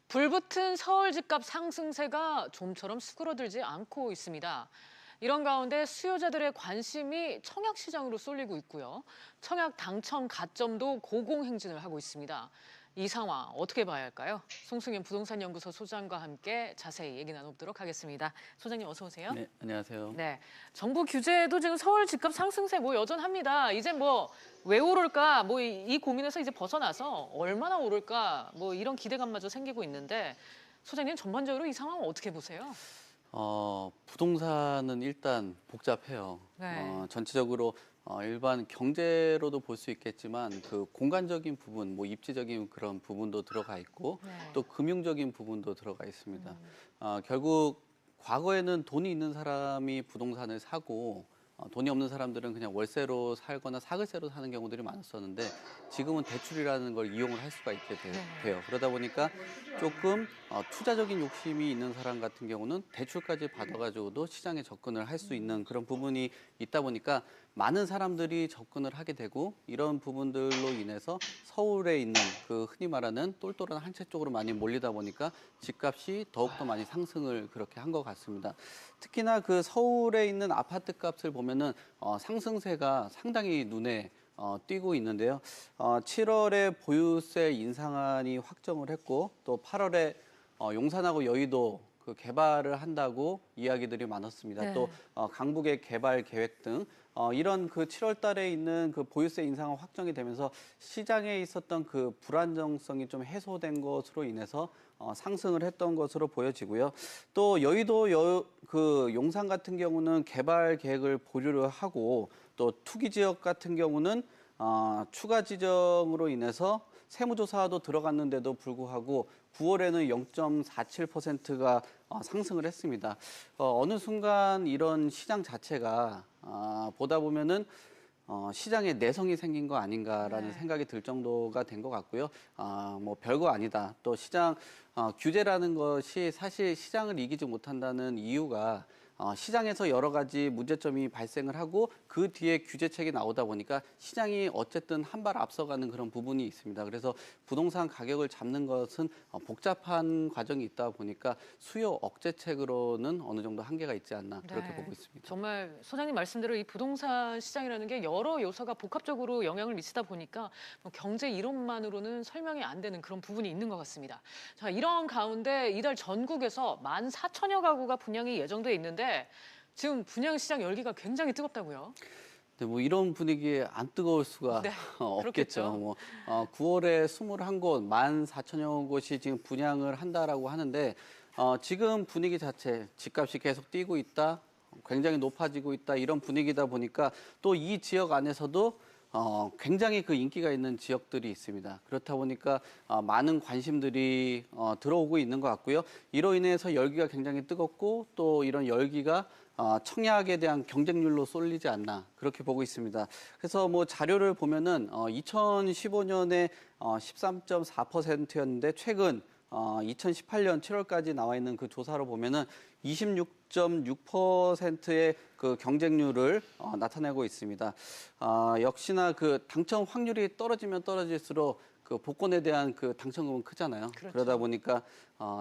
불붙은 서울 집값 상승세가 좀처럼 수그러들지 않고 있습니다. 이런 가운데 수요자들의 관심이 청약 시장으로 쏠리고 있고요. 청약 당첨 가점도 고공행진을 하고 있습니다. 이 상황 어떻게 봐야 할까요? 송승현 부동산연구소 소장과 함께 자세히 얘기 나눠보도록 하겠습니다. 소장님 어서 오세요. 네, 안녕하세요. 네, 정부 규제도 지금 서울 집값 상승세 여전합니다. 이제 왜 오를까 이 고민에서 이제 벗어나서 얼마나 오를까 이런 기대감마저 생기고 있는데 소장님 전반적으로 이 상황 어떻게 보세요? 부동산은 일단 복잡해요. 네. 전체적으로 일반 경제로도 볼 수 있겠지만 그 공간적인 부분, 뭐 입지적인 그런 부분도 들어가 있고 네. 또 금융적인 부분도 들어가 있습니다. 결국 과거에는 돈이 있는 사람이 부동산을 사고 돈이 없는 사람들은 그냥 월세로 살거나 사글세로 사는 경우들이 많았었는데 지금은 대출이라는 걸 이용을 할 수가 있게 돼요. 그러다 보니까 조금 투자적인 욕심이 있는 사람 같은 경우는 대출까지 받아가지고도 시장에 접근을 할 수 있는 그런 부분이 있다 보니까 많은 사람들이 접근을 하게 되고 이런 부분들로 인해서 서울에 있는 그 흔히 말하는 똘똘한 한 채 쪽으로 많이 몰리다 보니까 집값이 더욱더 많이 상승을 그렇게 한 것 같습니다. 특히나 그 서울에 있는 아파트 값을 보면은 상승세가 상당히 눈에 띄고 있는데요. 7월에 보유세 인상안이 확정을 했고 또 8월에 용산하고 여의도 그 개발을 한다고 이야기들이 많았습니다. 네. 또 강북의 개발 계획 등 이런 그 7월 달에 있는 그 보유세 인상이 확정이 되면서 시장에 있었던 그 불안정성이 좀 해소된 것으로 인해서 상승을 했던 것으로 보여지고요. 또 여의도 그 용산 같은 경우는 개발 계획을 보류를 하고 또 투기 지역 같은 경우는 추가 지정으로 인해서 세무조사도 들어갔는데도 불구하고 9월에는 0.47%가 상승을 했습니다. 어느 순간 이런 시장 자체가 보다 보면은 시장에 내성이 생긴 거 아닌가라는 네. 생각이 들 정도가 된 것 같고요. 뭐 별거 아니다. 또 시장 규제라는 것이 사실 시장을 이기지 못한다는 이유가 시장에서 여러 가지 문제점이 발생을 하고 그 뒤에 규제책이 나오다 보니까 시장이 어쨌든 한 발 앞서가는 그런 부분이 있습니다. 그래서 부동산 가격을 잡는 것은 복잡한 과정이 있다 보니까 수요 억제책으로는 어느 정도 한계가 있지 않나 그렇게 네. 보고 있습니다. 정말 소장님 말씀대로 이 부동산 시장이라는 게 여러 요소가 복합적으로 영향을 미치다 보니까 경제 이론만으로는 설명이 안 되는 그런 부분이 있는 것 같습니다. 자, 이런 가운데 이달 전국에서 14,000여 가구가 분양이 예정돼 있는데 지금 분양 시장 열기가 굉장히 뜨겁다고요? 네, 뭐 이런 분위기에 안 뜨거울 수가 네, 없겠죠. 그렇겠죠. 9월에 21곳, 14,000여 곳이 지금 분양을 한다라고 하는데 지금 분위기 자체, 집값이 계속 뛰고 있다, 굉장히 높아지고 있다 이런 분위기다 보니까 또 이 지역 안에서도 굉장히 그 인기가 있는 지역들이 있습니다. 그렇다 보니까 많은 관심들이 들어오고 있는 것 같고요. 이로 인해서 열기가 굉장히 뜨겁고 또 이런 열기가 청약에 대한 경쟁률로 쏠리지 않나 그렇게 보고 있습니다. 그래서 뭐 자료를 보면은 2015년에 13.4%였는데 최근 2018년 7월까지 나와 있는 그 조사로 보면은 26.6%의 그 경쟁률을 나타내고 있습니다. 역시나 그 당첨 확률이 떨어지면 떨어질수록 그 복권에 대한 그 당첨금은 크잖아요. 그렇죠. 그러다 보니까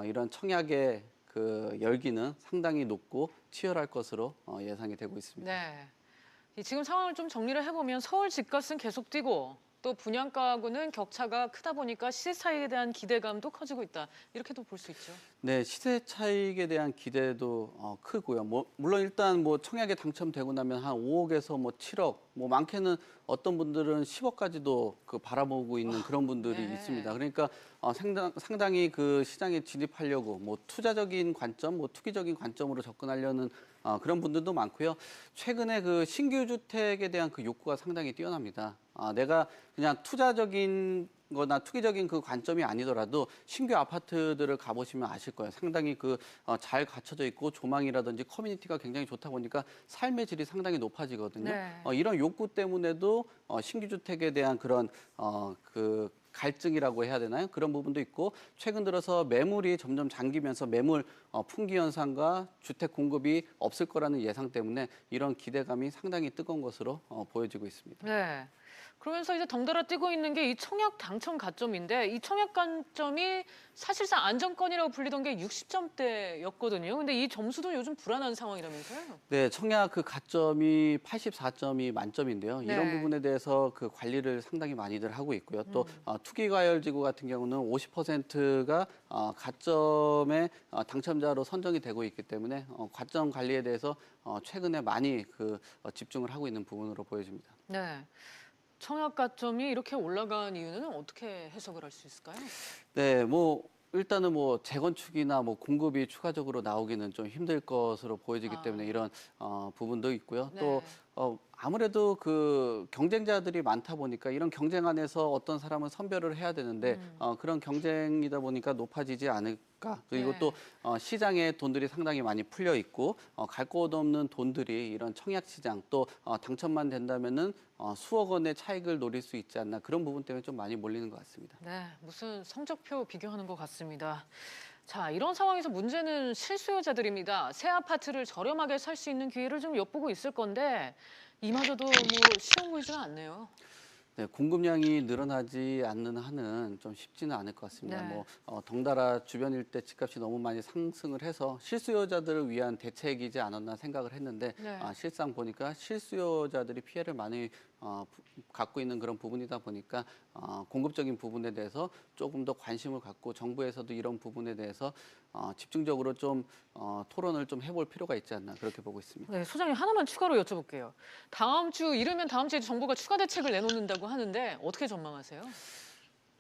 이런 청약의 그 열기는 상당히 높고 치열할 것으로 예상이 되고 있습니다. 네. 지금 상황을 좀 정리를 해보면 서울 집값은 계속 뛰고 또 분양가하고는 격차가 크다 보니까 시세 차익에 대한 기대감도 커지고 있다. 이렇게도 볼 수 있죠. 네, 시세 차익에 대한 기대도 크고요. 물론 일단 뭐 청약에 당첨되고 나면 한 5억에서 뭐 7억, 뭐 많게는 어떤 분들은 10억까지도 그 바라보고 있는 그런 분들이 네. 있습니다. 그러니까 상당히 그 시장에 진입하려고 뭐 투자적인 관점, 뭐 투기적인 관점으로 접근하려는 그런 분들도 많고요. 최근에 그 신규 주택에 대한 그 욕구가 상당히 뛰어납니다. 내가 그냥 투자적인 거나 투기적인 그 관점이 아니더라도 신규 아파트들을 가보시면 아실 거예요. 상당히 그 잘 갖춰져 있고 조망이라든지 커뮤니티가 굉장히 좋다 보니까 삶의 질이 상당히 높아지거든요. 네. 이런 욕구 때문에도 신규 주택에 대한 그런 그 갈증이라고 해야 되나요? 그런 부분도 있고 최근 들어서 매물이 점점 잠기면서 매물 풍기 현상과 주택 공급이 없을 거라는 예상 때문에 이런 기대감이 상당히 뜨거운 것으로 보여지고 있습니다. 네. 그러면서 이제 덩달아 뛰고 있는 게 이 청약 당첨 가점인데 이 청약 가점이 사실상 안정권이라고 불리던 게 60점대였거든요. 근데 이 점수도 요즘 불안한 상황이라면서요? 네, 청약 그 가점이 84점이 만점인데요. 이런 네. 부분에 대해서 그 관리를 상당히 많이들 하고 있고요. 또 음. 투기과열지구 같은 경우는 50%가 가점의 당첨자로 선정이 되고 있기 때문에 가점 관리에 대해서 최근에 많이 집중을 하고 있는 부분으로 보여집니다. 네. 청약 가점이 이렇게 올라간 이유는 어떻게 해석을 할 수 있을까요? 네, 뭐 일단은 뭐 재건축이나 뭐 공급이 추가적으로 나오기는 좀 힘들 것으로 보여지기 때문에 아. 이런 부분도 있고요. 또 네. 아무래도 그 경쟁자들이 많다 보니까 이런 경쟁 안에서 어떤 사람은 선별을 해야 되는데 음. 그런 경쟁이다 보니까 높아지지 않을까. 그리고 네. 또 시장에 돈들이 상당히 많이 풀려 있고 갈 곳 없는 돈들이 이런 청약 시장 또 당첨만 된다면은 수억 원의 차익을 노릴 수 있지 않나 그런 부분 때문에 좀 많이 몰리는 것 같습니다. 네, 무슨 성적표 비교하는 것 같습니다. 자, 이런 상황에서 문제는 실수요자들입니다. 새 아파트를 저렴하게 살 수 있는 기회를 좀 엿보고 있을 건데 이마저도 뭐 쉬워 보이지는 않네요. 네, 공급량이 늘어나지 않는 한은 좀 쉽지는 않을 것 같습니다. 네. 뭐 덩달아 주변 일대 집값이 너무 많이 상승을 해서 실수요자들을 위한 대책이지 않았나 생각을 했는데 네. 실상 보니까 실수요자들이 피해를 많이 갖고 있는 그런 부분이다 보니까 공급적인 부분에 대해서 조금 더 관심을 갖고 정부에서도 이런 부분에 대해서 집중적으로 좀 토론을 좀 해볼 필요가 있지 않나 그렇게 보고 있습니다. 네, 소장님 하나만 추가로 여쭤볼게요. 다음 주 이르면 다음 주에 정부가 추가 대책을 내놓는다고 하는데 어떻게 전망하세요?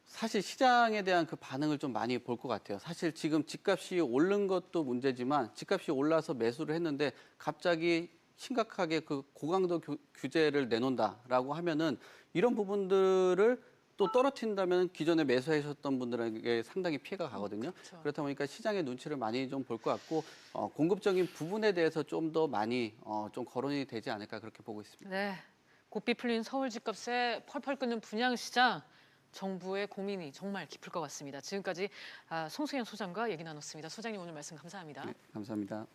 사실 시장에 대한 그 반응을 좀 많이 볼 것 같아요. 사실 지금 집값이 오른 것도 문제지만 집값이 올라서 매수를 했는데 갑자기 심각하게 그 고강도 규제를 내놓는다라고 하면은 이런 부분들을 또 떨어뜨린다면 기존에 매수하셨던 분들에게 상당히 피해가 가거든요. 그렇죠. 그렇다 보니까 시장의 눈치를 많이 좀 볼 것 같고 공급적인 부분에 대해서 좀 더 많이 좀 거론이 되지 않을까 그렇게 보고 있습니다. 네, 고삐 풀린 서울 집값에 펄펄 끓는 분양시장. 정부의 고민이 정말 깊을 것 같습니다. 지금까지 송수현 소장과 얘기 나눴습니다. 소장님 오늘 말씀 감사합니다. 네, 감사합니다.